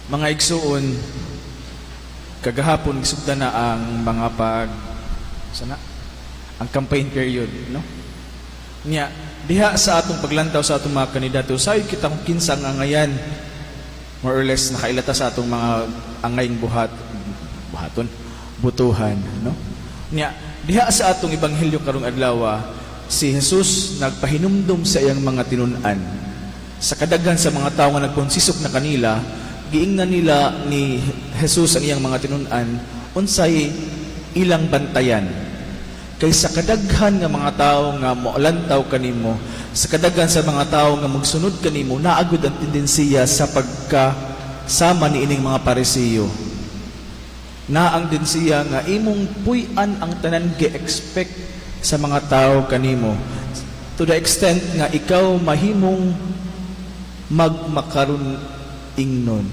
Mga igsuon, kagahapon gisugdan na ang mga ang campaign period, no? Niya, diha sa atong paglantaw sa atong mga kandidato, sayod kita kung kinsa nga ngayan, more or less nakailata sa atong mga angayng butuhan, no? Niya, diha sa atong ebanghelyo karong adlaw, si Jesus nagpahinumdum sa iyang mga tinunan. Sa kadaghan sa mga tawo nga nagkonsisok na kanila, giingnan nila ni Jesus ang iyang mga tinunan unsay ilang bantayan. Kay sa kadaghan nga mga tawo nga moalantaw kanimo, sa kadaghan sa mga tawo nga magsunod kanimo, naagud ang tendensiya sa pagkasama ni ining mga Pariseo. Na ang tendensiya nga imong puy-an ang tanan gi-expect sa mga tawo kanimo, to the extent nga ikaw mahimong magmakaron ingnon.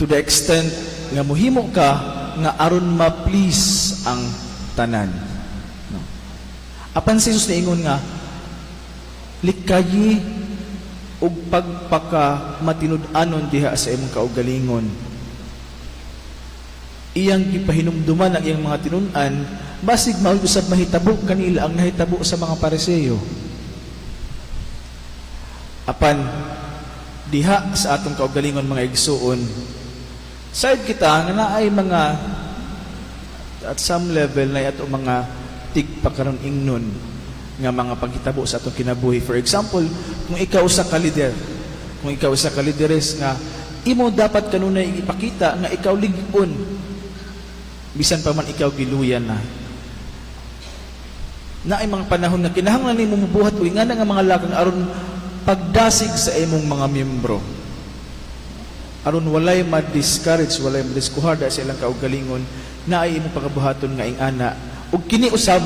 To the extent nga muhimo ka nga aron ma-please ang tanan. No. Apan si Jesus niingon nga, likayi ug pagpaka matinud-anon diha sa imong kaugalingon. Iyang gipahinumduman ang iyang mga tinunan, basig mausab mahitabo kanila ang nahitabo sa mga Pariseo. Apan diha sa atong kaugalingon mga igsuon, side kita nga naay mga at some level na ato mga tigpakaron ingnon nga mga paghitabo sa atong kinabuhi. For example, kung ikaw usa ka leader, kung ikaw usa ka lideres nga imo dapat kanunay ipakita nga ikaw lig-on, bisan pa man ikaw giluyan na. Naay mga panahon nga kinahanglan nimo mabuhat ug nga nga mga lagang aron pagdasig sa imong mga miyembro, aron walay ma-discourage, walay ma-diskuharda sa ilang kaugalingon, na ay imong pagabuhaton nga ingana. Ug kini usab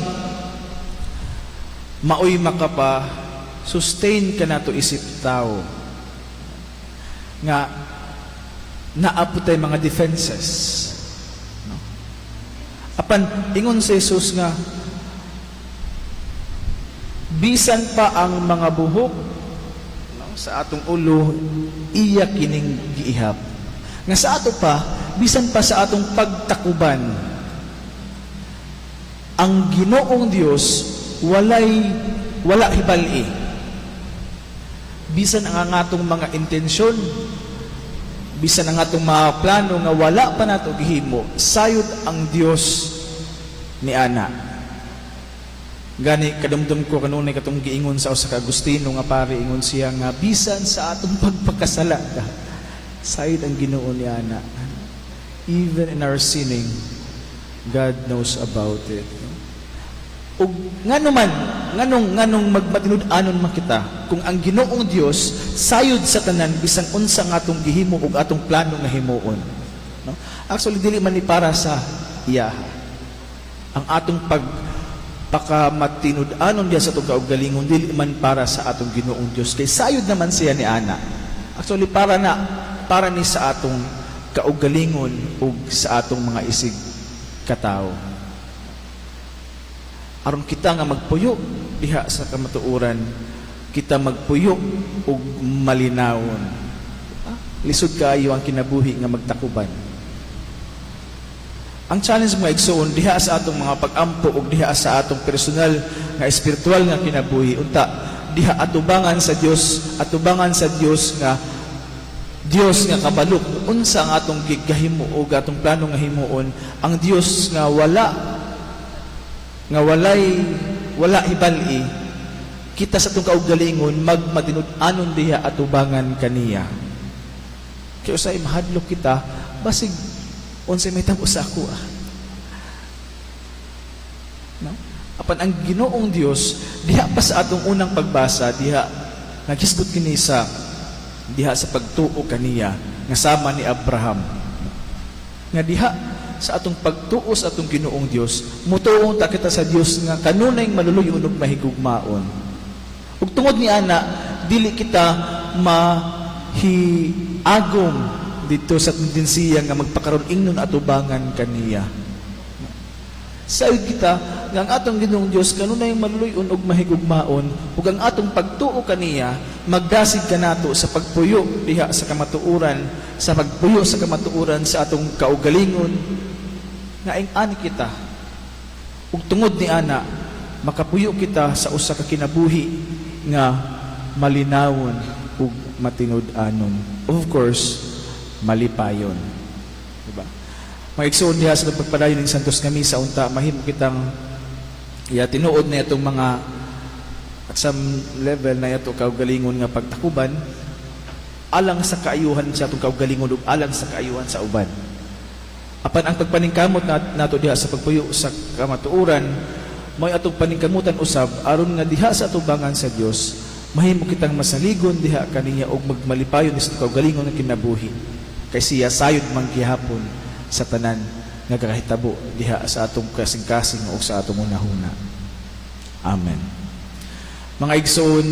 maoy makapa sustain ka nato isip tao nga naaputay mga defenses, no? Apan ingon si Jesus nga bisan pa ang mga buhok sa atong ulo iya kining giihap. Nga sa ato pa, bisan pa sa atong pagtakuban, ang Ginoong Dios wala hibali. Bisan ang atong mga intensyon, bisan ang atong mga plano nga wala pa nato gihimo, sayod ang Dios ni ana. Gani kadumdum ko kanunay katong giingon sa usa ka Agustino nga pare, ingon siya nga bisan sa atong pagpakasala sayod ang Ginoo ni ana. Even in our sinning, God knows about it. Ug nganong magmatinud-anon man kita kung ang Ginoong Dios sayod sa tanan bisan unsa nga atong gihimo ug atong plano nga himuon, no? Actually dili man ni para sa iya ang atong pagpakamatinud-anon diya sa atong kaugalingon, dili man para sa atong Ginoong Dios, kay sayod naman siya ni ana. Actually para ni sa atong kaugalingon ug sa atong mga isig katao, aron kita nga magpuyo diha sa kamatuoran, kita magpuyo ug malinawon. Lisod kaayo ang kinabuhi nga magtakuban. Ang challenge mga igsoon diha sa atong mga pag-ampo ug diha sa atong personal nga espiritual nga kinabuhi, unta diha atubangan sa Dios nga Dios nga kabalok unsa ang atong gigahimo ug atong plano nga himuon, ang Dios nga wala hibali, kita sa itong kaugalingon magmatinud-anon diha atubangan kaniya. Kaya usay mahadlok kita basig unsay may tabo sa ako, no? Apan ang Ginoong Dios diha pa sa atong unang pagbasa, diha naghisgot kini sa diha sa pagtuo kaniya nga sama ni Abraham, nga diha sa atong pagtuo sa atong Ginoong Dios, mutuong ta kita sa Dios nga kanunay maluluyon ug mahigugmaon. Ug tungod ni ana, dili kita mahiagom dito sa tendensiya nga magpakaron ingnon atubangan kaniya. Sayod kita nga ang atong Ginoong Dios kanunay maluluyon ug mahigugmaon ug ang atong pagtuo kaniya magdasig kanato sa pagpuyo diha sa kamatuoran, sa pagpuyo sa kamatuoran sa atong kaugalingon nga ing-ani kita ug tungod ni ana makapuyo kita sa usa ka kinabuhi nga malinawon ug matinud-anon, of course malipayon, diba? Mga igsoon diha sa pagpadayon ng Santos nga Misa unta mahimo kitang tinuod na itong mga at some level na ito kaugalingon nga pagtakuban alang sa kaayuhan sa itong kaugalingon ug alang sa kaayuhan sa uban. Apan ang pagpaningkamot nato diha sa pagpuyo sa kamatuoran may atong paningkamutan usab aron nga diha sa atubangan sa Dios mahimo kitang masaligon diha kaniya og magmalipayon sa kaugalingon nga kinabuhi kay siya sayod man gihapon sa tanan nga kakahitabo diha sa atong kasing-kasing o sa atong unahuna. Amen. Mga igsoon,